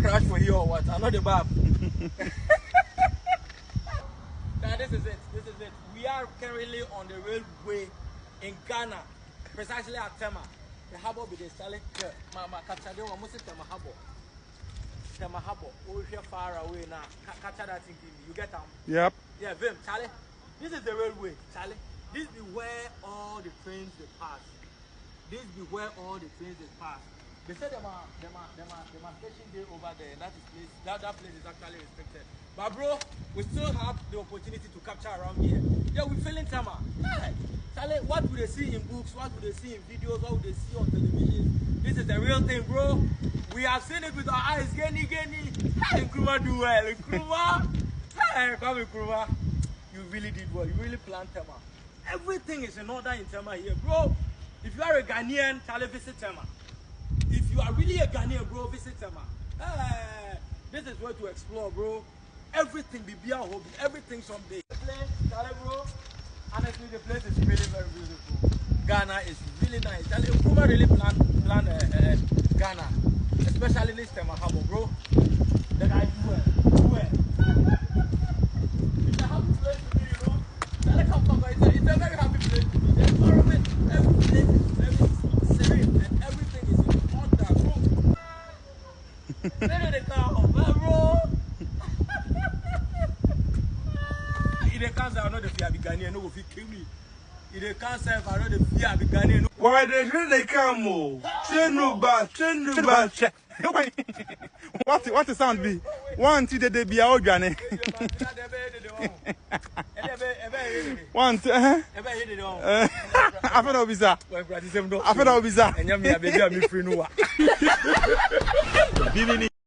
crash for you or what? I'm not the bab. Now this is it. This is it. We are currently on the railway in Ghana, precisely at Tema. The harbour be the selling. Mama, capture the one. Must Tema harbour. Tema harbour. Oh, you're far away now. Capture that thing. You get them. Yep. Yeah, Vim, Charlie. This is the railway, Charlie. This be where all the trains they pass. This be where all the trains they pass. They said them are station day over there. That place is actually restricted. But bro, we still have the opportunity to capture around here. Yeah, we feeling Tema. Hey, Charlie, what would they see in books? What would they see in videos? What would they see on television? This is the real thing, bro. We have seen it with our eyes. Geni. Hey, Nkrumah do well. Nkrumah. Hey, come Nkrumah. You really did well. You really planned Tema. Everything is in order in Tema here, bro. If you are a Ghanaian, Charlie, visit Tema. If you are really a Ghanaian, bro, visit Tema. Hey, this is where to explore, bro. Everything be a hobby. Everything someday. Charlie, bro. Honestly, the place is really very beautiful. Ghana is really nice. Charlie, Nkrumah really planned Ghana, especially this Tema Harbour, bro. The guy do well. It's a happy place to be, you know. Charlie, come. It's a very happy place to be. The environment, every place is very serene and everything is in order, bro. Where they come, bro? If they can't say I know the fear be Ghanaian, no, if you kill me. If they can't say I know the fear be Ghanaian, no. Why they come? Train no bad. What the sound be? One two they be out, Johnny. One two. I feel no visa. I feel no visa. And you me a baby, I'm free no.